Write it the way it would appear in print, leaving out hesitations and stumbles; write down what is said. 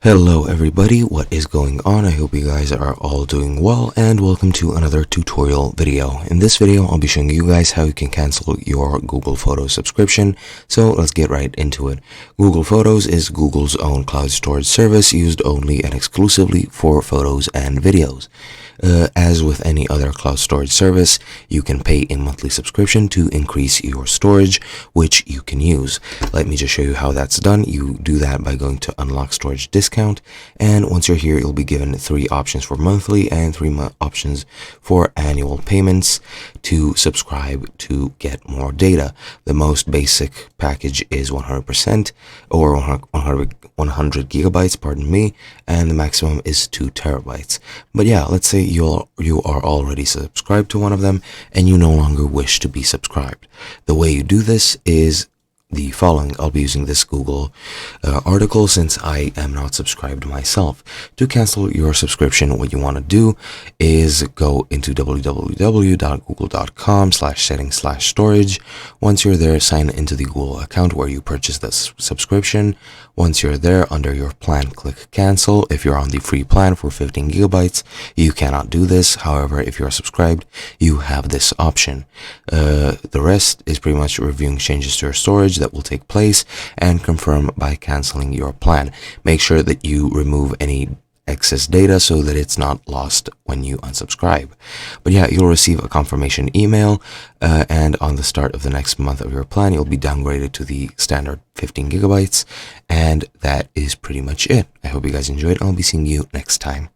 Hello everybody, what is going on? I hope you guys are all doing well and welcome to another tutorial video. In this video, I'll be showing you guys how you can cancel your Google Photos subscription. So let's get right into it. Google Photos is Google's own cloud storage service used only and exclusively for photos and videos. As with any other cloud storage service, you can pay a monthly subscription to increase your storage, which you can use. Let me just show you how that's done. You do that by going to Unlock Storage Discount, and once you're here, you'll be given 3 options for monthly and 3 options for annual payments to subscribe to get more data. The most basic package is 100% or 100 gigabytes, pardon me, and the maximum is 2 terabytes. But yeah, let's say you are already subscribed to one of them and you no longer wish to be subscribed. The way you do this is the following. I'll be using this Google article since I am not subscribed myself. To cancel your subscription, what you want to do is go into www.google.com/settings/storage. Once you're there, sign into the Google account where you purchased this subscription. Once you're there, under your plan, click cancel. If you're on the free plan for 15 gigabytes, you cannot do this. However, if you're subscribed, you have this option. The rest is pretty much reviewing changes to your storage that will take place and confirm by canceling your plan. Make sure that you remove any excess data so that it's not lost when you unsubscribe. But yeah, you'll receive a confirmation email and on the start of the next month of your plan, you'll be downgraded to the standard 15 gigabytes, and that is pretty much it. I hope you guys enjoyed. I'll be seeing you next time.